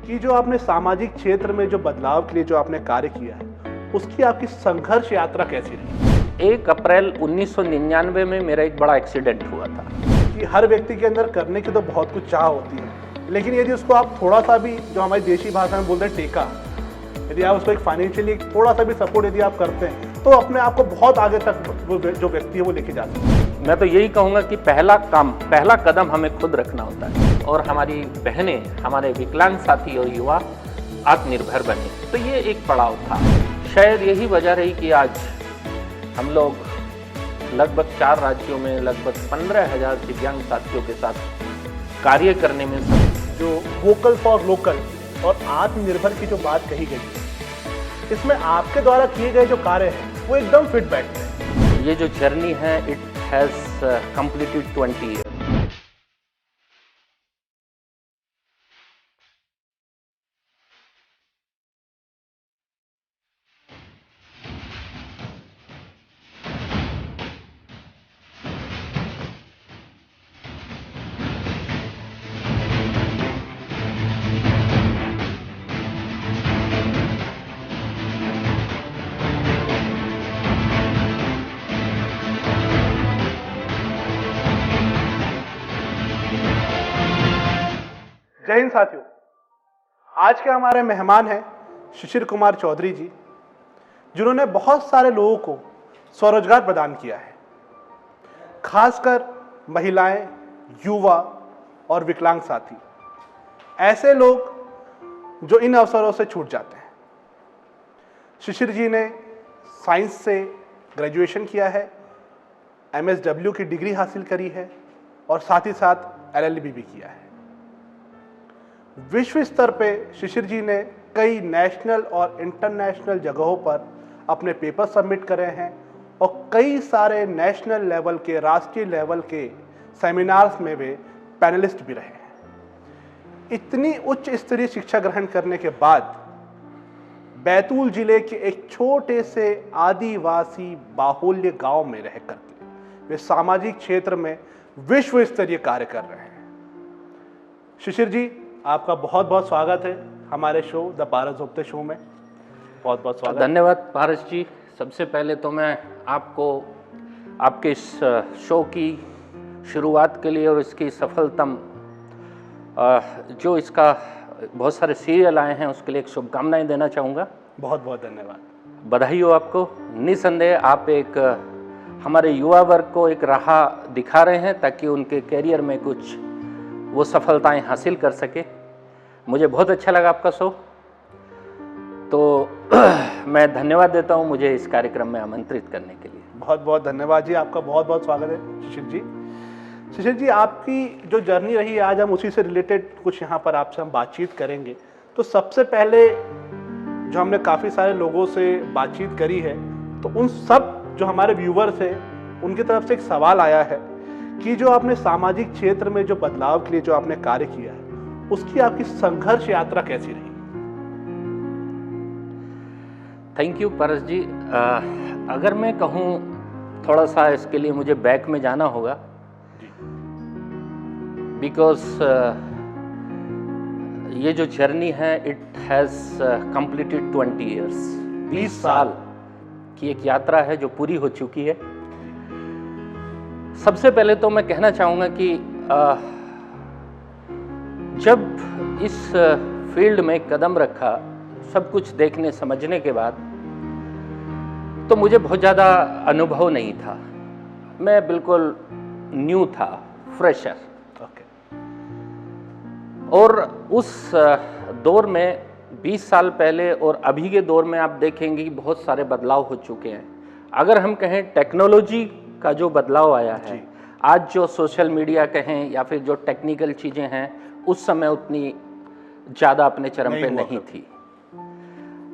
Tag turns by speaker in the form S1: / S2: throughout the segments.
S1: कि जो आपने सामाजिक क्षेत्र में जो बदलाव के लिए जो आपने कार्य किया है, उसकी आपकी संघर्ष यात्रा कैसी रही?
S2: 1 अप्रैल 1999 में मेरा एक बड़ा एक्सीडेंट हुआ था।
S1: कि हर व्यक्ति के अंदर करने की तो बहुत कुछ चाह होती है, लेकिन यदि उसको आप थोड़ा सा भी, जो हमारी देशी भाषा में बोलते हैं टेका, यदि आप उसको एक फाइनेंशियली थोड़ा सा भी सपोर्ट यदि आप करते हैं तो अपने आप को बहुत आगे तक वो जो व्यक्ति है वो लेके जा सकते हैं।
S2: मैं तो यही कहूँगा कि पहला कदम हमें खुद रखना होता है और हमारी बहनें, हमारे विकलांग साथी और युवा आत्मनिर्भर बने। तो ये एक पड़ाव था। शायद यही वजह रही कि आज हम लोग लगभग 4 राज्यों में लगभग 15,000 दिव्यांग साथियों के साथ कार्य करने में
S1: जो वोकल फॉर लोकल और आत्मनिर्भर की जो बात कही गई है, इसमें आपके द्वारा किए गए जो कार्य हैं वो एकदम फिट बैठते हैं।
S2: ये जो जर्नी है, इट हैज़ कंप्लीटेड 20 ईयर।
S1: जय हिंद साथियों, आज के हमारे मेहमान हैं शिशिर कुमार चौधरी जी, जिन्होंने बहुत सारे लोगों को स्वरोजगार प्रदान किया है, खासकर महिलाएं, युवा और विकलांग साथी, ऐसे लोग जो इन अवसरों से छूट जाते हैं। शिशिर जी ने साइंस से ग्रेजुएशन किया है, MSW की डिग्री हासिल करी है और साथ ही साथ LLB भी किया है। विश्व स्तर पे शिशिर जी ने कई नेशनल और इंटरनेशनल जगहों पर अपने पेपर सबमिट करे हैं और कई सारे नेशनल लेवल के, राष्ट्रीय लेवल के सेमिनार्स में वे पैनलिस्ट भी रहे हैं। इतनी उच्च स्तरीय शिक्षा ग्रहण करने के बाद बैतूल जिले के एक छोटे से आदिवासी बाहुल्य गांव में रह करके वे सामाजिक क्षेत्र में विश्व स्तरीय कार्य कर रहे हैं। शिशिर जी, आपका बहुत बहुत स्वागत है हमारे show the Paras Gupta show में। बहुत बहुत स्वागत।
S2: धन्यवाद पारस जी। सबसे पहले तो मैं आपको आपके इस शो की शुरुआत के लिए और इसकी सफलतम जो इसका बहुत सारे सीरियल आए हैं उसके लिए एक शुभकामनाएं देना चाहूँगा।
S1: बहुत बहुत धन्यवाद।
S2: बधाई हो आपको। निसंदेह आप एक हमारे युवा वर्ग को एक राह दिखा रहे हैं ताकि उनके कैरियर में कुछ वो सफलताएं हासिल कर सके। मुझे बहुत अच्छा लगा आपका शो, तो मैं धन्यवाद देता हूं मुझे इस कार्यक्रम में आमंत्रित करने के लिए।
S1: बहुत बहुत धन्यवाद जी, आपका बहुत बहुत स्वागत है शिशिर जी। शिशिर जी, आपकी जो जर्नी रही है आज हम उसी से रिलेटेड कुछ यहाँ पर आपसे हम बातचीत करेंगे। तो सबसे पहले जो हमने काफ़ी सारे लोगों से बातचीत करी है, तो उन सब जो हमारे व्यूवर्स हैं उनकी तरफ से एक सवाल आया है कि जो आपने सामाजिक क्षेत्र में जो बदलाव के लिए जो आपने कार्य किया है, उसकी आपकी संघर्ष यात्रा कैसी रही?
S2: थैंक यू पारस जी। अगर मैं कहूँ थोड़ा सा इसके लिए मुझे बैक में जाना होगा, बिकॉज ये जो जर्नी है इट हैज़ कंप्लीटेड 20 ईयर्स। 20 साल की एक यात्रा है जो पूरी हो चुकी है। सबसे पहले तो मैं कहना चाहूँगा कि जब इस फील्ड में कदम रखा, सब कुछ देखने समझने के बाद, तो मुझे बहुत ज़्यादा अनुभव नहीं था। मैं बिल्कुल न्यू था, फ्रेशर। और उस दौर में 20 साल पहले और अभी के दौर में आप देखेंगे कि बहुत सारे बदलाव हो चुके हैं। अगर हम कहें टेक्नोलॉजी का जो बदलाव आया है, आज जो सोशल मीडिया कहें या फिर जो टेक्निकल चीज़ें हैं, उस समय उतनी ज़्यादा अपने चरम पे नहीं थी।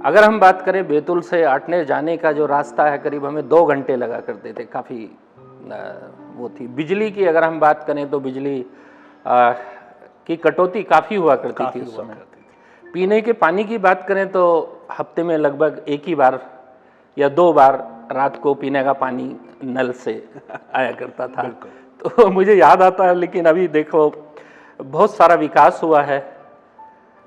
S2: अगर हम बात करें बैतूल से आटनेर जाने का जो रास्ता है, करीब हमें 2 घंटे लगा करते थे। काफ़ी वो थी। बिजली की अगर हम बात करें तो बिजली की कटौती काफ़ी हुआ करती थी उस समय। पीने के पानी की बात करें तो हफ्ते में लगभग 1 ही बार या 2 बार रात को पीने का पानी नल से आया करता था। तो मुझे याद आता है। लेकिन अभी देखो बहुत सारा विकास हुआ है।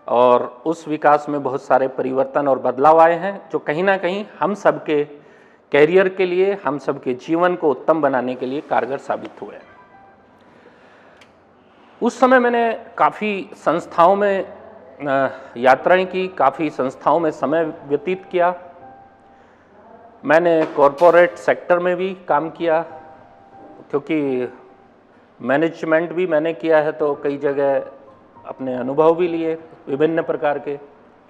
S2: और उस विकास में बहुत सारे परिवर्तन और बदलाव आए हैं जो कहीं ना कहीं हम सबके कैरियर के लिए, हम सबके जीवन को उत्तम बनाने के लिए कारगर साबित हुए हैं। उस समय मैंने काफ़ी संस्थाओं में यात्राएं की, काफ़ी संस्थाओं में समय व्यतीत किया। मैंने कॉरपोरेट सेक्टर में भी काम किया, क्योंकि मैनेजमेंट भी मैंने किया है, तो कई जगह अपने अनुभव भी लिए विभिन्न प्रकार के।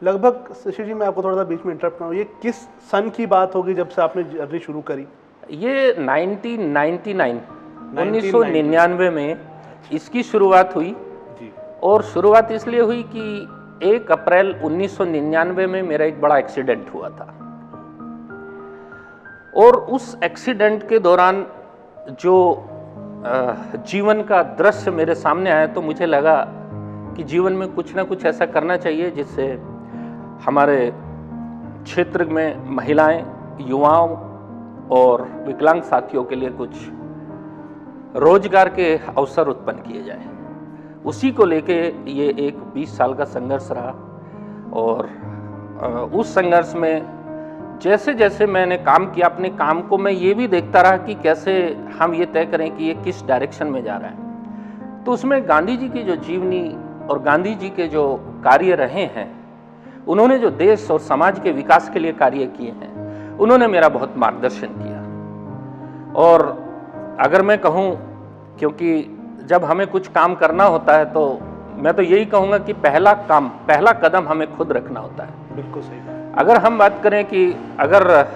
S1: लगभग शिशिर जी, मैं आपको थोड़ा सा बीच में इंटरप्ट करूँ, ये किस सन की बात होगी जब से आपने जर्नी शुरू करी?
S2: ये 1999 में इसकी शुरुआत हुई
S1: जी।
S2: और शुरुआत इसलिए हुई कि 1 अप्रैल 1999 में मेरा एक बड़ा एक्सीडेंट हुआ था और उस एक्सीडेंट के दौरान जो जीवन का दृश्य मेरे सामने आया तो मुझे लगा कि जीवन में कुछ ना कुछ ऐसा करना चाहिए जिससे हमारे क्षेत्र में महिलाएं, युवाओं और विकलांग साथियों के लिए कुछ रोजगार के अवसर उत्पन्न किए जाएं। उसी को लेके ये एक 20 साल का संघर्ष रहा और उस संघर्ष में जैसे जैसे मैंने काम किया, अपने काम को मैं ये भी देखता रहा कि कैसे हम ये तय करें कि ये किस डायरेक्शन में जा रहा है। तो उसमें गांधी जी की जो जीवनी और गांधी जी के जो कार्य रहे हैं, उन्होंने जो देश और समाज के विकास के लिए कार्य किए हैं, उन्होंने मेरा बहुत मार्गदर्शन किया। और अगर मैं कहूँ, क्योंकि जब हमें कुछ काम करना होता है तो मैं तो यही कहूँगा कि पहला कदम हमें खुद रखना होता है।
S1: बिल्कुल सही बात। अगर
S2: हम बात करें कि अगर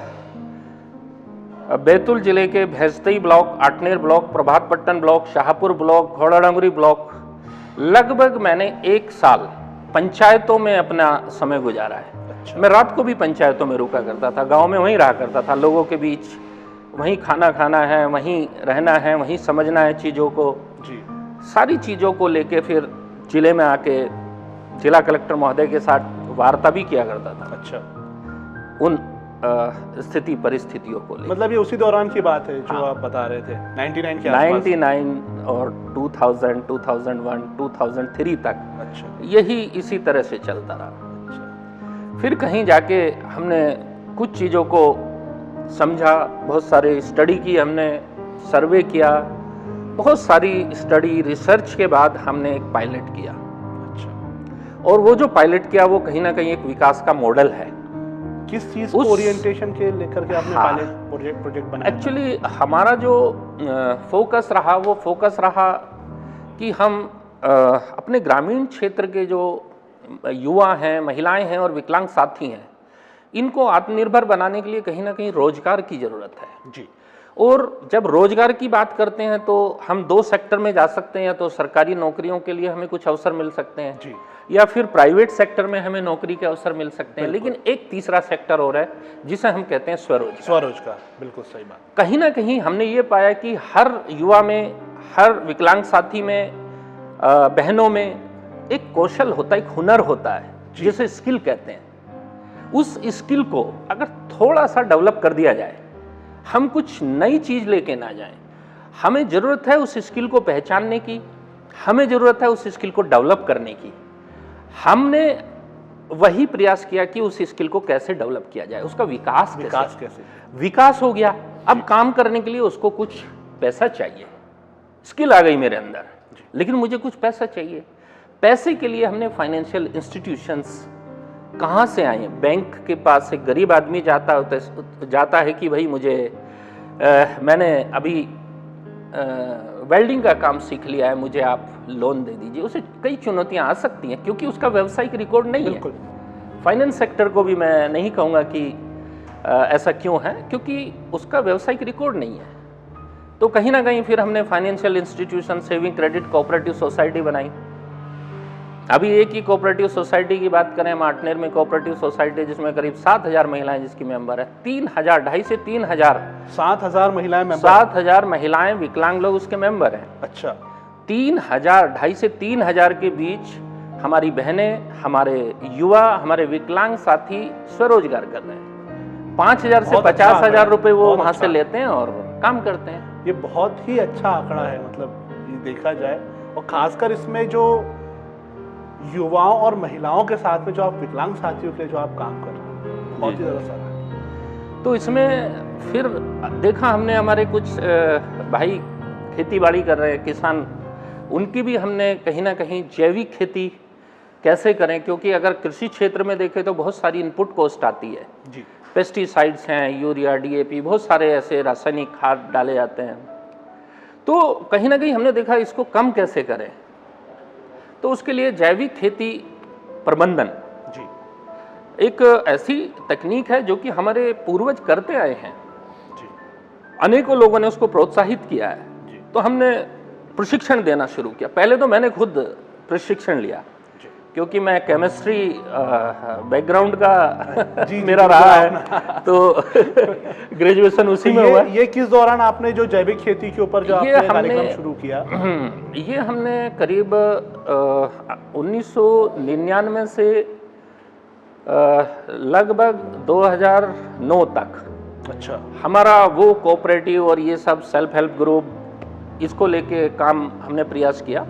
S2: बैतूल जिले के Bhainsdehi block, Athner block, Prabhatpattan block, Shahpur block, Ghoradongri block, लगभग मैंने 1 साल पंचायतों में अपना समय गुजारा है।
S1: अच्छा।
S2: मैं रात को भी पंचायतों में रुका करता था, गांव में वहीं रहा करता था, लोगों के बीच वहीं खाना खाना है, वहीं रहना है, वहीं समझना है चीज़ों को
S1: जी। सारी
S2: सारी चीज़ों को लेके फिर जिले में आके जिला कलेक्टर महोदय के साथ वार्ता भी किया करता था।
S1: अच्छा।
S2: उन स्थिति परिस्थितियों को लेकर।
S1: मतलब ये उसी दौरान की बात है जो
S2: हाँ।
S1: आप बता रहे थे, 99 के आसपास?
S2: 99 और 2000, 2001, 2003 तक
S1: अच्छा।
S2: यही इसी तरह से चलता रहा।
S1: अच्छा।
S2: फिर कहीं जाके हमने कुछ चीज़ों को समझा, बहुत सारे स्टडी की, हमने सर्वे किया, बहुत सारी स्टडी रिसर्च के बाद हमने एक पायलट किया।
S1: अच्छा।
S2: और वो जो पायलट किया वो कहीं ना कहीं एक विकास का मॉडल है।
S1: किस चीज को ओरिएंटेशन के लेकर के आपने पायलट प्रोजेक्ट बनाया?
S2: एक्चुअली हमारा जो फोकस रहा वो फोकस रहा कि हम अपने ग्रामीण क्षेत्र के जो युवा हैं, महिलाएं हैं और विकलांग साथी हैं, इनको आत्मनिर्भर बनाने के लिए कहीं ना कहीं रोजगार की ज़रूरत है
S1: जी।
S2: और जब रोजगार की बात करते हैं तो हम 2 सेक्टर में जा सकते हैं। तो सरकारी नौकरियों के लिए हमें कुछ अवसर मिल सकते हैं
S1: जी।
S2: या फिर प्राइवेट सेक्टर में हमें नौकरी के अवसर मिल सकते हैं। लेकिन एक तीसरा सेक्टर और है जिसे हम कहते हैं
S1: स्वरोजगार। बिल्कुल सही बात।
S2: कहीं ना कहीं हमने ये पाया कि हर युवा में, हर विकलांग साथी में, बहनों में एक कौशल होता है, एक हुनर होता है जिसे स्किल कहते हैं। उस स्किल को अगर थोड़ा सा डेवलप कर दिया जाए, हम कुछ नई चीज़ लेके ना जाएं, हमें ज़रूरत है उस स्किल को पहचानने की, हमें ज़रूरत है उस स्किल को डेवलप करने की। हमने वही प्रयास किया कि उस स्किल को कैसे डेवलप किया जाए, उसका विकास कैसे। विकास हो गया, अब काम करने के लिए उसको कुछ पैसा चाहिए। स्किल आ गई मेरे अंदर, लेकिन मुझे कुछ पैसा चाहिए। पैसे के लिए हमने फाइनेंशियल इंस्टीट्यूशंस कहाँ से आए? बैंक के पास एक गरीब आदमी जाता है कि भाई मुझे मैंने अभी वेल्डिंग का काम सीख लिया है, मुझे आप लोन दे दीजिए। उसे कई चुनौतियां आ सकती हैं क्योंकि उसका व्यावसायिक रिकॉर्ड नहीं है। फाइनेंस सेक्टर को भी मैं नहीं कहूँगा कि ऐसा क्यों है, क्योंकि उसका व्यावसायिक रिकॉर्ड नहीं है। तो कहीं ना कहीं फिर हमने financial institution, saving credit cooperative society बनाई। अभी एक ही कोऑपरेटिव सोसाइटी की बात करें, हम आटनेर में कोऑपरेटिव सोसाइटी जिसमें करीब 7,000 महिलाएं जिसकी मेंबर है, 3,000, 2,500 से 3,000
S1: 7,000 महिलाएं मेंबर,
S2: 7,000 महिलाएं विकलांग लोग उसके मेंबर हैं।
S1: अच्छा।
S2: 3,000, 2,500 से 3,000 के बीच हमारी बहनें, हमारे युवा, हमारे विकलांग साथी स्वरोजगार कर रहे हैं। 5,000 से 50,000 रुपए वो वहां से लेते हैं और काम करते हैं।
S1: ये बहुत ही अच्छा आंकड़ा है, मतलब ये देखा जाए। और खासकर इसमें जो युवाओं और महिलाओं के साथ में जो आप विकलांग साथियों के लिए जो आप काम कर रहे हैं, बहुत ही ज़्यादा सराहनीय।
S2: तो इसमें फिर देखा हमने हमारे कुछ भाई खेती बाड़ी कर रहे हैं, किसान, उनकी भी हमने कहीं ना कहीं जैविक खेती कैसे करें, क्योंकि अगर कृषि क्षेत्र में देखें तो बहुत सारी इनपुट कॉस्ट आती है
S1: जी।
S2: पेस्टिसाइड्स हैं, यूरिया, डीएपी, बहुत सारे ऐसे रासायनिक खाद डाले जाते हैं। तो कहीं ना कहीं हमने देखा इसको कम कैसे करें, तो उसके लिए जैविक खेती प्रबंधन
S1: जी।
S2: एक ऐसी तकनीक है जो कि हमारे पूर्वज करते आए हैं,
S1: जी।
S2: अनेकों लोगों ने उसको प्रोत्साहित किया है।
S1: जी।
S2: तो हमने प्रशिक्षण देना शुरू किया। पहले तो मैंने खुद प्रशिक्षण लिया,
S1: जी।
S2: क्योंकि मैं केमिस्ट्री बैकग्राउंड का
S1: जी,
S2: मेरा रहा है, तो ग्रेजुएशन उसी में हुआ।
S1: ये किस दौरान आपने जो जैविक खेती के ऊपर जो आपने कार्यक्रम शुरू किया?
S2: ये हमने करीब 1999 से लगभग 2009 तक
S1: अच्छा।
S2: हमारा वो कोऑपरेटिव और ये सब सेल्फ हेल्प ग्रुप, इसको लेके काम हमने प्रयास किया।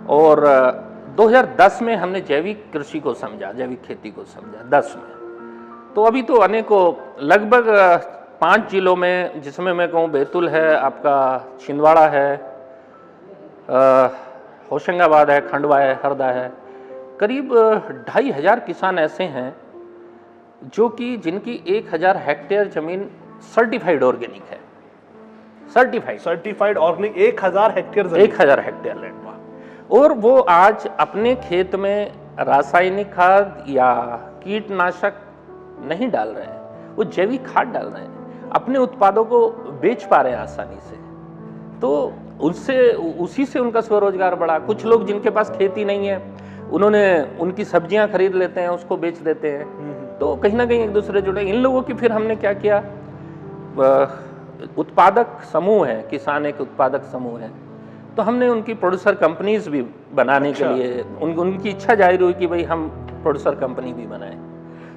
S2: और 2010 में हमने जैविक कृषि को समझा, जैविक खेती को समझा 10 में। तो अभी तो अनेकों लगभग 5 जिलों में, जिसमें मैं कहूँ बैतूल है, आपका छिंदवाड़ा है, होशंगाबाद है, खंडवा है, हरदा है, करीब 2500 किसान ऐसे हैं जो कि जिनकी 1000 हेक्टेयर जमीन सर्टिफाइड ऑर्गेनिक है। सर्टिफाइड
S1: ऑर्गेनिक 1000 हेक्टेयर जमीन।
S2: 1000 हेक्टेयर लैंड, और वो आज अपने खेत में रासायनिक खाद या कीटनाशक नहीं डाल रहे हैं, वो जैविक खाद डाल रहे हैं, अपने उत्पादों को बेच पा रहे हैं आसानी से। तो उसी से उनका स्वरोजगार बढ़ा। कुछ लोग जिनके पास खेती नहीं है, उन्होंने उनकी सब्जियां खरीद लेते हैं, उसको बेच देते हैं। तो कहीं ना कहीं एक दूसरे जुड़े। इन लोगों की फिर हमने क्या किया, उत्पादक समूह है, किसान एक उत्पादक समूह है, तो हमने उनकी प्रोड्यूसर कंपनीज भी बनाने के लिए उनकी इच्छा जाहिर हुई कि भाई हम प्रोड्यूसर कंपनी भी बनाएं,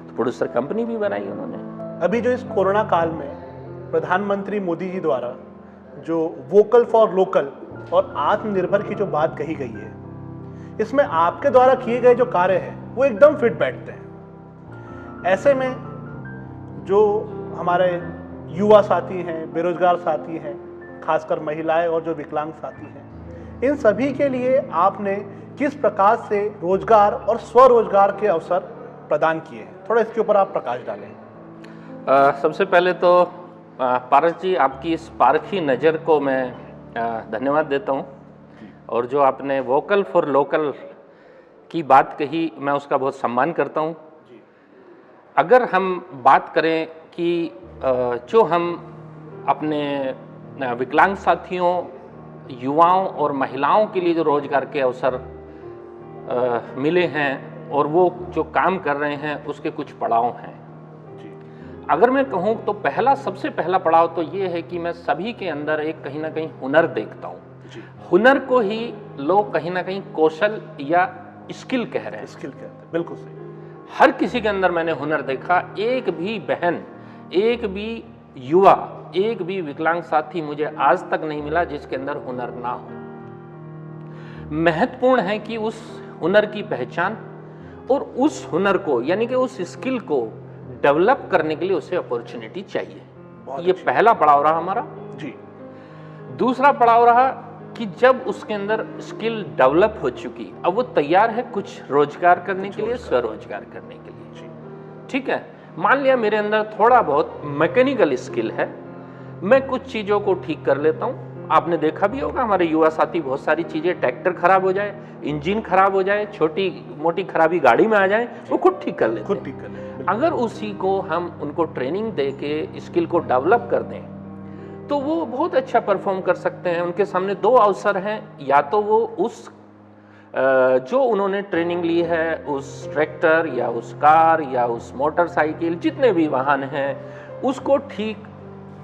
S2: तो प्रोड्यूसर कंपनी भी बनाई उन्होंने।
S1: अभी जो इस कोरोना काल में प्रधानमंत्री मोदी जी द्वारा जो वोकल फॉर लोकल और आत्मनिर्भर की जो बात कही गई है, इसमें आपके द्वारा किए गए जो कार्य हैं वो एकदम फिट बैठते हैं। ऐसे में जो हमारे युवा साथी हैं, बेरोजगार साथी हैं, खासकर महिलाएं और जो विकलांग साथी हैं, इन सभी के लिए आपने किस प्रकार से रोजगार और स्वरोजगार के अवसर प्रदान किए हैं, थोड़ा इसके ऊपर आप प्रकाश डालें।
S2: सबसे पहले तो पारस जी, आपकी इस पारखी नज़र को मैं धन्यवाद देता हूँ, और जो आपने वोकल फॉर लोकल की बात कही, मैं उसका बहुत सम्मान करता हूँ। अगर हम बात करें कि जो हम अपने विकलांग साथियों, युवाओं और महिलाओं के लिए जो रोजगार के अवसर मिले हैं और वो जो काम कर रहे हैं, उसके कुछ पड़ाव हैं। अगर मैं कहूँ तो सबसे पहला पड़ाव तो ये है कि मैं सभी के अंदर एक कहीं ना कहीं हुनर देखता हूँ। हुनर को ही लोग कहीं ना कहीं कौशल या स्किल कह रहे हैं।
S1: स्किल कहते हैं, बिल्कुल सही।
S2: हर किसी के अंदर मैंने हुनर देखा। एक भी बहन, एक भी युवा, एक भी विकलांग साथी मुझे आज तक नहीं मिला जिसके अंदर हुनर ना हो। महत्वपूर्ण है कि उस हुनर की पहचान और उस हुनर को, यानी कि उस स्किल को डेवलप करने के लिए उसे अपॉर्चुनिटी चाहिए। ये पहला पड़ाव रहा हमारा
S1: जी।
S2: दूसरा पड़ाव रहा कि जब उसके अंदर स्किल डेवलप हो चुकी, अब वो तैयार है कुछ रोजगार करने के लिए, स्वरोजगार करने के लिए। ठीक है, मान लिया मेरे अंदर थोड़ा बहुत मैकेनिकल स्किल है, मैं कुछ चीज़ों को ठीक कर लेता हूँ। आपने देखा भी होगा हमारे युवा साथी, बहुत सारी चीज़ें, ट्रैक्टर खराब हो जाए, इंजन खराब हो जाए, छोटी मोटी खराबी गाड़ी में आ जाए, वो खुद ठीक कर लेते हैं। अगर उसी को हम उनको ट्रेनिंग दे के स्किल को डेवलप कर दें तो वो बहुत अच्छा परफॉर्म कर सकते हैं। उनके सामने दो अवसर हैं, या तो वो उस जो उन्होंने ट्रेनिंग ली है उस ट्रैक्टर या उस कार या उस मोटरसाइकिल, जितने भी वाहन हैं, उसको ठीक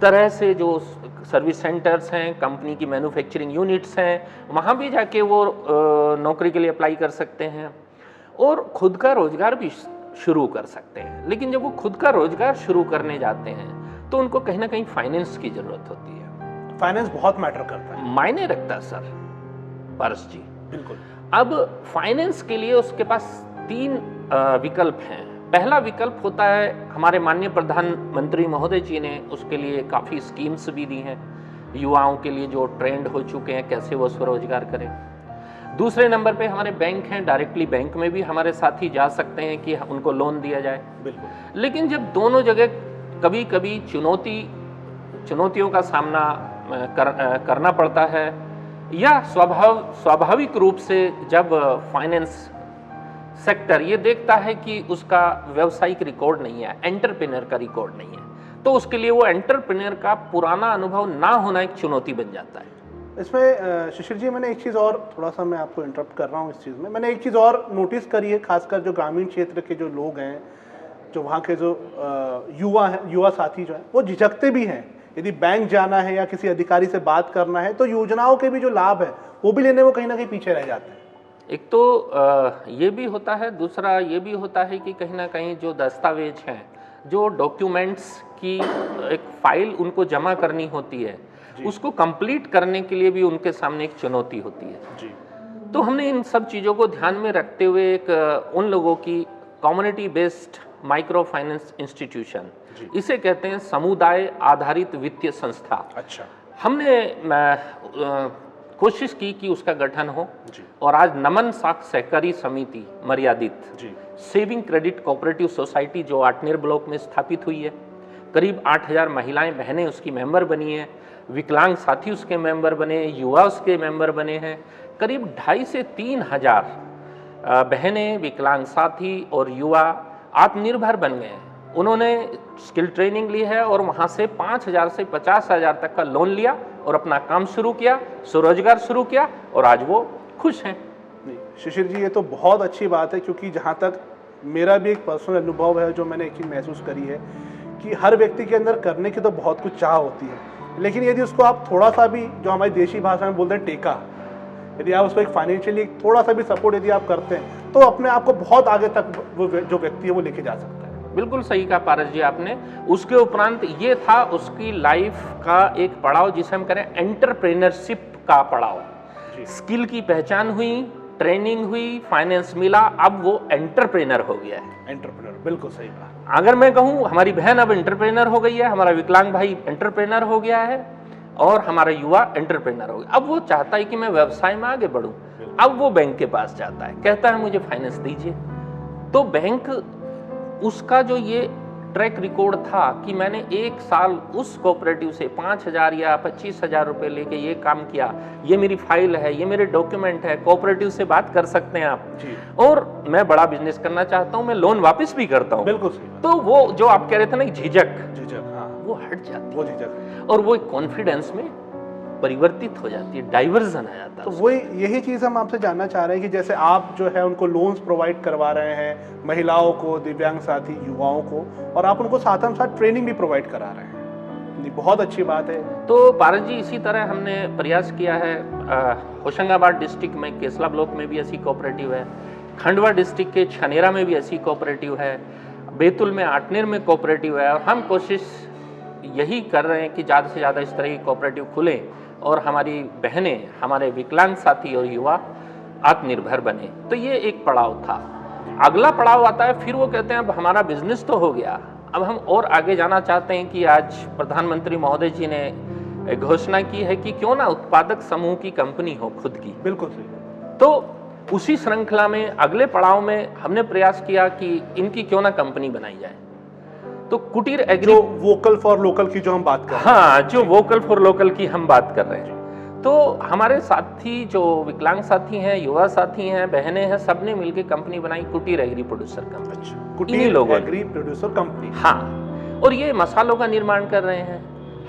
S2: तरह से, जो सर्विस सेंटर्स हैं, कंपनी की मैन्युफैक्चरिंग यूनिट्स हैं, वहाँ भी जाके वो नौकरी के लिए अप्लाई कर सकते हैं और खुद का रोजगार भी शुरू कर सकते हैं। लेकिन जब वो खुद का रोजगार शुरू करने जाते हैं तो उनको कहीं ना कहीं फाइनेंस की जरूरत होती है।
S1: फाइनेंस बहुत मैटर करता है,
S2: मायने रखता है सर पारस जी।
S1: बिल्कुल।
S2: अब फाइनेंस के लिए उसके पास 3 विकल्प हैं। पहला विकल्प होता है, हमारे माननीय प्रधानमंत्री महोदय जी ने उसके लिए काफ़ी स्कीम्स भी दी हैं, युवाओं के लिए जो ट्रेंड हो चुके हैं कैसे वो स्वरोजगार करें। दूसरे नंबर पे हमारे बैंक हैं, डायरेक्टली बैंक में भी हमारे साथी जा सकते हैं कि उनको लोन दिया जाए।
S1: बिल्कुल।
S2: लेकिन जब दोनों जगह कभी कभी चुनौतियों का सामना करना पड़ता है, या स्वाभाविक रूप से जब फाइनेंस सेक्टर ये देखता है कि उसका व्यवसायिक रिकॉर्ड नहीं है, एंटरप्रेन्योर का रिकॉर्ड नहीं है, तो उसके लिए वो एंटरप्रेन्योर का पुराना अनुभव ना होना एक चुनौती बन जाता है।
S1: इसमें शिशिर जी, मैंने एक चीज़ और, थोड़ा सा मैं आपको इंटरप्ट कर रहा हूँ इस चीज़ में, मैंने एक चीज़ और नोटिस करी है, खासकर जो ग्रामीण क्षेत्र के जो लोग हैं, जो वहाँ के जो युवा साथी जो हैं, वो झिझकते भी हैं। यदि बैंक जाना है या किसी अधिकारी से बात करना है तो योजनाओं के भी जो लाभ है वो भी लेने में कहीं ना कहीं पीछे रह जाते हैं।
S2: एक तो ये भी होता है, दूसरा ये भी होता है कि कहीं ना कहीं जो दस्तावेज हैं, जो डॉक्यूमेंट्स की एक फाइल उनको जमा करनी होती है, उसको कंप्लीट करने के लिए भी उनके सामने एक चुनौती होती है
S1: जी।
S2: तो हमने इन सब चीज़ों को ध्यान में रखते हुए एक उन लोगों की community based micro finance institution, इसे कहते हैं समुदाय आधारित वित्तीय संस्था।
S1: अच्छा।
S2: हमने कोशिश की कि उसका गठन हो जी। और आज नमन साख सहकारी समिति मर्यादित जी। सेविंग क्रेडिट कोऑपरेटिव सोसाइटी जो आठनेर ब्लॉक में स्थापित हुई है, करीब 8000 महिलाएं बहनें उसकी मेंबर बनी हैं, विकलांग साथी उसके मेंबर बने, युवा उसके मेंबर बने हैं। करीब 2,500 से 3,000 बहनें, विकलांग साथी और युवा आत्मनिर्भर बन गए हैं। उन्होंने स्किल ट्रेनिंग ली है और वहाँ से 5,000 से 50,000 तक का लोन लिया और अपना काम शुरू किया, स्वरोजगार शुरू किया और आज वो खुश हैं।
S1: शिशिर जी, ये तो बहुत अच्छी बात है, क्योंकि जहाँ तक मेरा भी एक पर्सनल अनुभव है, जो मैंने एक चीज़ महसूस करी है कि हर व्यक्ति के अंदर करने की तो बहुत कुछ चाह होती है, लेकिन यदि उसको आप थोड़ा सा भी, जो हमारी देशी भाषा में बोलते हैं टेका, यदि आप उसको एक फाइनेंशियली थोड़ा सा भी सपोर्ट यदि आप करते हैं तो अपने आप को बहुत आगे तक वो जो व्यक्ति है वो लेके जा सकता है।
S2: बिल्कुल सही कहा पारस जी आपने। उसके उपरांत ये था उसकी लाइफ का एक पड़ाव जिसे हम करें एंटरप्रेन्योरशिप का पड़ाव। स्किल की पहचान हुई, ट्रेनिंग हुई, फाइनेंस मिला, अब वो एंटरप्रेन्योर हो गया है।
S1: एंटरप्रेन्योर, बिल्कुल सही बात।
S2: अगर मैं कहूँ हमारी बहन अब एंटरप्रेन्योर हो गई है, हमारा विकलांग भाई एंटरप्रेन्योर हो गया है और हमारा युवा एंटरप्रेन्योर हो गया। अब वो चाहता है कि मैं व्यवसाय में आगे बढ़ूं, अब वो बैंक के पास जाता है, कहता है मुझे फाइनेंस दीजिए। तो बैंक, उसका जो ये ट्रैक रिकॉर्ड था कि मैंने 1 साल उस कोऑपरेटिव से 5,000 या 25,000 रुपए लेके ये काम किया, ये मेरी फाइल है, ये मेरे डॉक्यूमेंट है, कोऑपरेटिव से बात कर सकते हैं आप जी। और मैं बड़ा बिजनेस करना चाहता हूँ, मैं लोन वापस भी करता हूँ।
S1: बिल्कुल सही।
S2: तो वो जो आप कह रहे थे ना झिझक,
S1: हाँ,
S2: वो हट जाती है,
S1: वो झिझक,
S2: और वो एक कॉन्फिडेंस में परिवर्तित हो जाती है, डाइवर्जन आ जाता है।
S1: तो वही, यही चीज़ हम आपसे जानना चाह रहे हैं कि जैसे आप जो है उनको लोन्स प्रोवाइड करवा रहे हैं, महिलाओं को, दिव्यांग साथी, युवाओं को, और आप उनको साथ हम साथ ट्रेनिंग भी प्रोवाइड करा रहे हैं, बहुत अच्छी बात है।
S2: तो पारस जी, इसी तरह हमने प्रयास किया है। होशंगाबाद डिस्ट्रिक्ट में केसला ब्लॉक में भी ऐसी कोऑपरेटिव है, खंडवा डिस्ट्रिक्ट के छनेरा में भी ऐसी कोऑपरेटिव है, बैतूल में आठनेर में कोऑपरेटिव है, और हम कोशिश यही कर रहे हैं कि ज़्यादा से ज़्यादा इस तरह की कोऑपरेटिव खुलें और हमारी बहनें, हमारे विकलांग साथी और युवा आत्मनिर्भर बने। तो ये एक पड़ाव था। अगला पड़ाव आता है, फिर वो कहते हैं अब हमारा बिजनेस तो हो गया, अब हम और आगे जाना चाहते हैं कि आज प्रधानमंत्री महोदय जी ने घोषणा की है कि क्यों ना उत्पादक समूह की कंपनी हो खुद की।
S1: बिल्कुल सही।
S2: तो उसी श्रृंखला में अगले पड़ाव में हमने प्रयास किया कि इनकी क्यों ना कंपनी बनाई जाए। तो कुटीर एग्री,
S1: जो वोकल फॉर लोकल की जो हम बात कर रहे हैं,
S2: हाँ, जो वोकल फॉर लोकल की हम बात कर रहे हैं, तो हमारे साथी जो विकलांग साथी हैं, युवा साथी हैं, बहनें हैं, सबने मिलकर कंपनी बनाई, कुटीर एग्री प्रोड्यूसर कंपनी।
S1: अच्छा, कुटीर एग्री प्रोड्यूसर कंपनी।
S2: हाँ, और ये मसालों का निर्माण कर रहे हैं,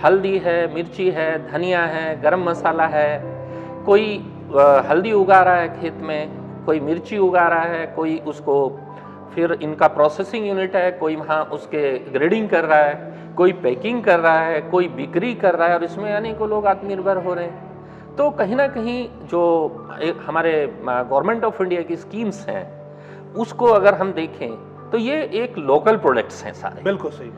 S2: हल्दी है, मिर्ची है, धनिया है, गरम मसाला है, कोई हल्दी उगा रहा है खेत में, कोई मिर्ची उगा रहा है, कोई उसको फिर इनका प्रोसेसिंग यूनिट है, कोई वहाँ उसके ग्रेडिंग कर रहा है, कोई पैकिंग कर रहा है, कोई बिक्री कर रहा है, और इसमें अनेकों लोग आत्मनिर्भर हो रहे हैं। तो कहीं ना कहीं जो हमारे गवर्नमेंट ऑफ इंडिया की स्कीम्स हैं, उसको अगर हम देखें तो ये एक लोकल प्रोडक्ट्स हैं सारे।
S1: बिल्कुल सही।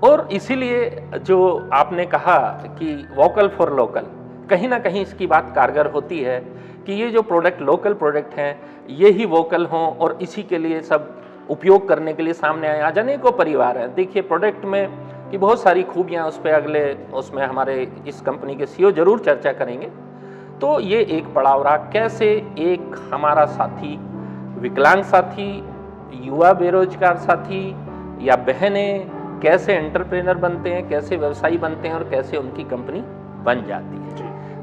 S2: और इसीलिए जो आपने कहा कि वोकल फॉर लोकल, कहीं ना कहीं इसकी बात कारगर होती है कि ये जो प्रोडक्ट लोकल प्रोडक्ट हैं ये ही वोकल हों और इसी के लिए सब उपयोग करने के लिए सामने आए। आज अनेकों परिवार हैं, देखिए प्रोडक्ट में की बहुत सारी खूबियाँ, उस पर अगले उसमें हमारे इस कंपनी के सीईओ जरूर चर्चा करेंगे। तो ये एक पड़ाव रहा, कैसे एक हमारा साथी, विकलांग साथी, युवा बेरोजगार साथी या बहनें कैसे एंटरप्रेनर बनते हैं, कैसे व्यवसायी बनते हैं और कैसे उनकी कंपनी बन जाती है।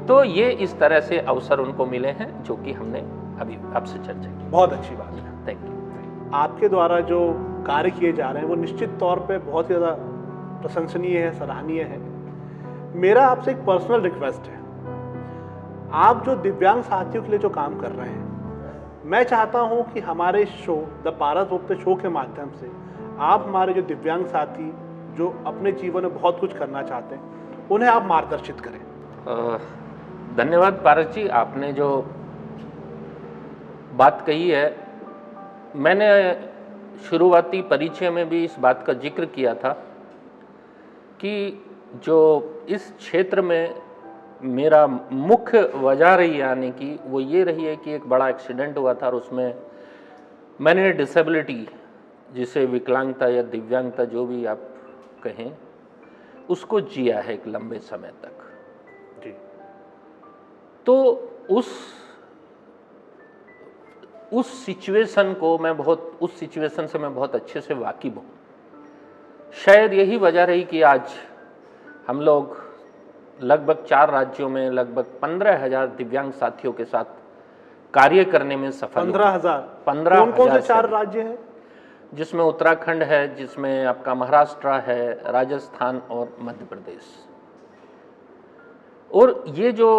S2: तो ये इस तरह से अवसर उनको मिले हैं जो कि हमने अभी आपसे चर्चा की।
S1: बहुत अच्छी बात है।
S2: Thank you.
S1: आपके द्वारा जो कार्य किए जा रहे हैं वो निश्चित तौर पे बहुत ही ज़्यादा प्रशंसनीय है, सराहनीय है। मेरा आपसे एक पर्सनल रिक्वेस्ट है, आप जो दिव्यांग साथियों के लिए जो काम कर रहे हैं, मैं चाहता हूं कि हमारे show the Paras Gupta show के माध्यम से आप हमारे जो दिव्यांग साथी जो अपने जीवन में बहुत कुछ करना चाहते हैं उन्हें आप मार्गदर्शित करें।
S2: धन्यवाद पारस जी, आपने जो बात कही है, मैंने शुरुआती परिचय में भी इस बात का जिक्र किया था कि जो इस क्षेत्र में मेरा मुख्य वजह रही आने की वो ये रही है कि एक बड़ा एक्सीडेंट हुआ था और उसमें मैंने डिसेबिलिटी, जिसे विकलांगता या दिव्यांगता जो भी आप कहें, उसको जिया है एक लंबे समय तक
S1: जी।
S2: तो उस सिचुएशन से मैं बहुत अच्छे से वाकिफ हूँ। शायद यही वजह रही कि आज हम लोग लगभग 4 राज्यों में लगभग 15,000 दिव्यांग साथियों के साथ कार्य करने में सफल।
S1: 15,000? कौन से 4 राज्य हैं?
S2: जिसमें उत्तराखंड है, जिसमें आपका महाराष्ट्र है, राजस्थान और मध्य प्रदेश। और ये जो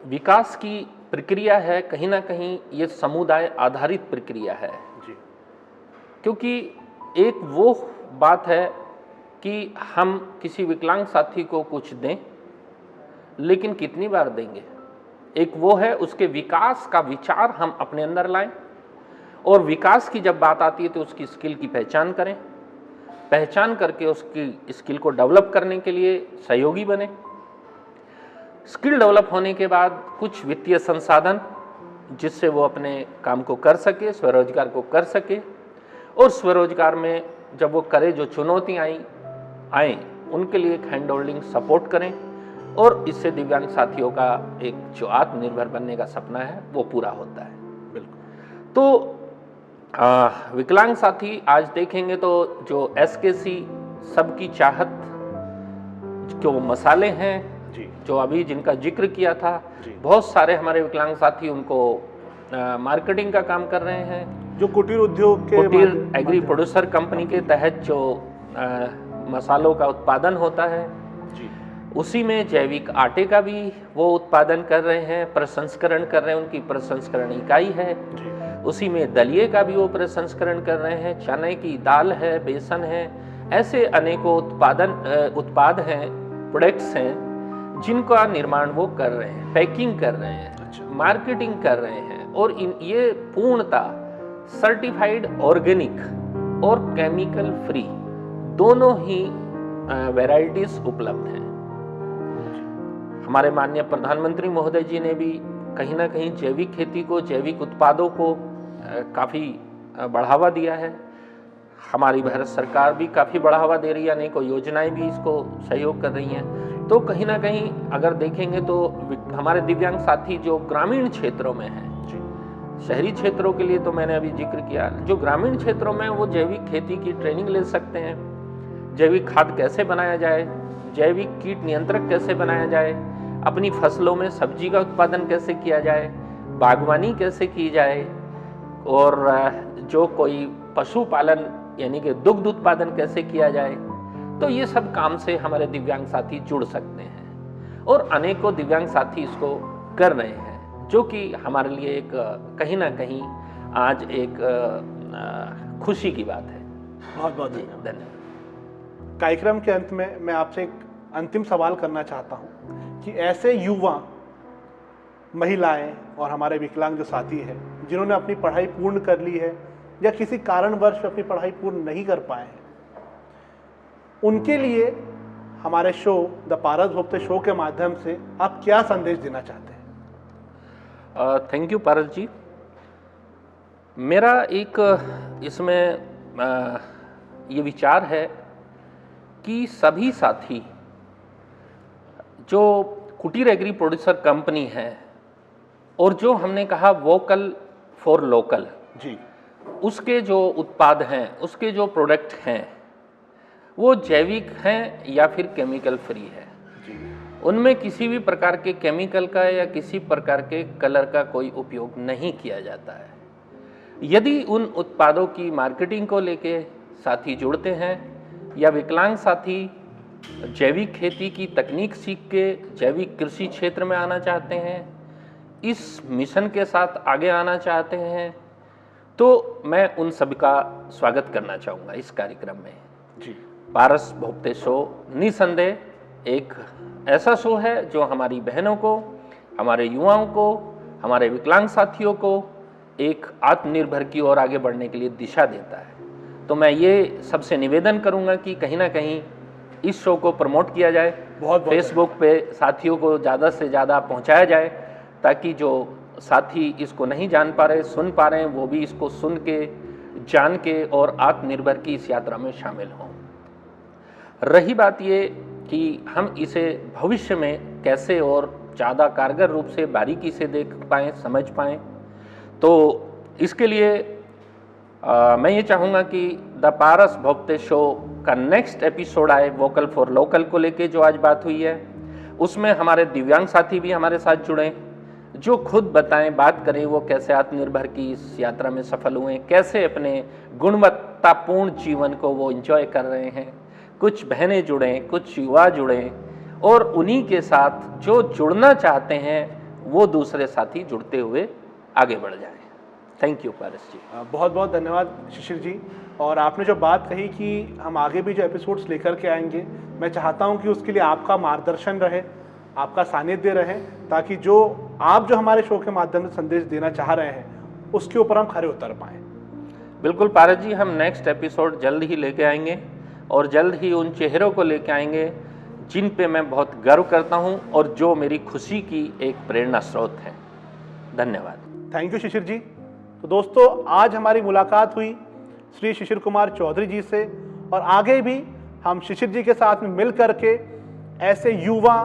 S2: विकास की प्रक्रिया है, कहीं ना कहीं ये समुदाय आधारित प्रक्रिया है
S1: जी।
S2: क्योंकि एक वो बात है कि हम किसी विकलांग साथी को कुछ दें, लेकिन कितनी बार देंगे। एक वो है उसके विकास का विचार हम अपने अंदर लाएं, और विकास की जब बात आती है तो उसकी स्किल की पहचान करें, पहचान करके उसकी स्किल को डेवलप करने के लिए सहयोगी बने। स्किल डेवलप होने के बाद कुछ वित्तीय संसाधन जिससे वो अपने काम को कर सके, स्वरोजगार को कर सके, और स्वरोजगार में जब वो करे जो चुनौतियाँ आए उनके लिए एक हैंड होल्डिंग सपोर्ट करें, और इससे दिव्यांग साथियों का एक जो आत्मनिर्भर बनने का सपना है वो पूरा होता है।
S1: बिल्कुल।
S2: तो विकलांग साथी आज देखेंगे तो जो SKC सबकी चाहत जो मसाले हैं
S1: जी,
S2: जो अभी जिनका जिक्र किया था,
S1: जी।
S2: बहुत सारे हमारे विकलांग साथी उनको मार्केटिंग का काम कर रहे हैं।
S1: जो कुटीर उद्योग के
S2: कुटीर एग्री प्रोड्यूसर कंपनी के तहत जो मसालों का उत्पादन होता है
S1: जी,
S2: उसी में जैविक आटे का भी वो उत्पादन कर रहे हैं, प्रसंस्करण कर रहे हैं, उनकी प्रसंस्करण इकाई है।
S1: जी।
S2: उसी में दलिये का भी वो प्रसंस्करण कर रहे हैं, चने की दाल है, बेसन है, ऐसे अनेकों उत्पाद हैं, प्रोडक्ट्स हैं जिनका निर्माण वो कर रहे हैं, पैकिंग कर रहे हैं, मार्केटिंग कर रहे हैं, और ये पूर्णतः सर्टिफाइड ऑर्गेनिक और केमिकल फ्री दोनों ही वैरायटीज उपलब्ध हैं। हमारे माननीय प्रधानमंत्री महोदय जी ने भी कहीं ना कहीं जैविक खेती को, जैविक उत्पादों को काफ़ी बढ़ावा दिया है। हमारी भारत सरकार भी काफ़ी बढ़ावा दे रही है, अनेकों योजनाएं भी इसको सहयोग कर रही हैं। तो कहीं ना कहीं अगर देखेंगे तो हमारे दिव्यांग साथी जो ग्रामीण क्षेत्रों में हैं, शहरी क्षेत्रों के लिए तो मैंने अभी जिक्र किया, जो ग्रामीण क्षेत्रों में वो जैविक खेती की ट्रेनिंग ले सकते हैं। जैविक खाद कैसे बनाया जाए, जैविक कीट नियंत्रक कैसे बनाया जाए, अपनी फसलों में सब्जी का उत्पादन कैसे किया जाए, बागवानी कैसे की जाए, और जो कोई पशुपालन यानी कि दुग्ध उत्पादन कैसे किया जाए। तो ये सब काम से हमारे दिव्यांग साथी जुड़ सकते हैं, और अनेकों दिव्यांग साथी इसको कर रहे हैं, जो कि हमारे लिए एक कहीं ना कहीं आज एक खुशी की बात है।
S1: बहुत बहुत
S2: धन्यवाद।
S1: कार्यक्रम के अंत में मैं आपसे एक अंतिम सवाल करना चाहता हूं कि ऐसे युवा, महिलाएं और हमारे विकलांग जो साथी हैं जिन्होंने अपनी पढ़ाई पूर्ण कर ली है या किसी कारणवश अपनी पढ़ाई पूर्ण नहीं कर पाए हैं, उनके लिए हमारे show the Paras Gupta show के माध्यम से आप क्या संदेश देना चाहते हैं?
S2: थैंक यू पारस जी। मेरा एक इसमें ये विचार है कि सभी साथी जो कुटीर एग्री प्रोड्यूसर कंपनी है और जो हमने कहा वोकल फॉर लोकल
S1: जी,
S2: उसके जो उत्पाद हैं, उसके जो प्रोडक्ट हैं, वो जैविक हैं या फिर केमिकल फ्री है।
S1: जी,
S2: उनमें किसी भी प्रकार के केमिकल का या किसी प्रकार के कलर का कोई उपयोग नहीं किया जाता है। यदि उन उत्पादों की मार्केटिंग को लेके साथी जुड़ते हैं या विकलांग साथी जैविक खेती की तकनीक सीख के जैविक कृषि क्षेत्र में आना चाहते हैं, इस मिशन के साथ आगे आना चाहते हैं, तो मैं उन सभी का स्वागत करना चाहूँगा इस कार्यक्रम में।
S1: जी,
S2: पारस भोपते शो निसंदेह एक ऐसा शो है जो हमारी बहनों को, हमारे युवाओं को, हमारे विकलांग साथियों को एक आत्मनिर्भर की ओर आगे बढ़ने के लिए दिशा देता है। तो मैं ये सबसे निवेदन करूंगा कि कहीं ना कहीं इस शो को प्रमोट किया जाए,
S1: बहुत
S2: फेसबुक पे साथियों को ज़्यादा से ज़्यादा पहुंचाया जाए, ताकि जो साथी इसको नहीं जान पा रहे, सुन पा रहे हैं, वो भी इसको सुन के, जान के और आत्मनिर्भर की इस यात्रा में शामिल हों। रही बात ये कि हम इसे भविष्य में कैसे और ज़्यादा कारगर रूप से बारीकी से देख पाएँ, समझ पाएँ, तो इसके लिए मैं ये चाहूँगा कि द पारस भोपते शो का नेक्स्ट एपिसोड आए वोकल फॉर लोकल को लेके, जो आज बात हुई है, उसमें हमारे दिव्यांग साथी भी हमारे साथ जुड़ें, जो खुद बताएं, बात करें वो कैसे आत्मनिर्भर की इस यात्रा में सफल हुए, कैसे अपने गुणवत्तापूर्ण जीवन को वो एंजॉय कर रहे हैं। कुछ बहनें जुड़ें, कुछ युवा जुड़ें, और उन्हीं के साथ जो जुड़ना चाहते हैं वो दूसरे साथी जुड़ते हुए आगे बढ़ जाएं। थैंक यू पारस जी।
S1: बहुत बहुत धन्यवाद शिशिर जी। और आपने जो बात कही कि हम आगे भी जो एपिसोड्स लेकर के आएंगे, मैं चाहता हूं कि उसके लिए आपका मार्गदर्शन रहे, आपका सानिध्य रहे, ताकि जो हमारे शो के माध्यम से संदेश देना चाह रहे हैं उसके ऊपर हम खरे उतर पाएँ।
S2: बिल्कुल पारस जी, हम नेक्स्ट एपिसोड जल्द ही लेके आएंगे और जल्द ही उन चेहरों को लेके आएंगे जिन पे मैं बहुत गर्व करता हूं और जो मेरी खुशी की एक प्रेरणा स्रोत है। धन्यवाद।
S1: थैंक यू शिशिर जी। तो दोस्तों, आज हमारी मुलाकात हुई श्री शिशिर कुमार चौधरी जी से, और आगे भी हम शिशिर जी के साथ में मिल करके ऐसे युवा,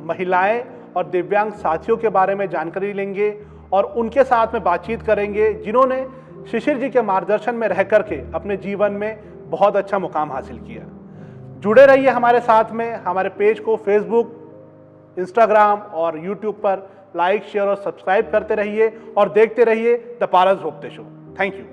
S1: महिलाएं और दिव्यांग साथियों के बारे में जानकारी लेंगे और उनके साथ में बातचीत करेंगे जिन्होंने शिशिर जी के मार्गदर्शन में रह करके अपने जीवन में बहुत अच्छा मुकाम हासिल किया। जुड़े रहिए हमारे साथ में। हमारे पेज को फेसबुक, इंस्टाग्राम और यूट्यूब पर लाइक, शेयर और सब्सक्राइब करते रहिए और देखते रहिए the Paras Bhopte show. Thank you.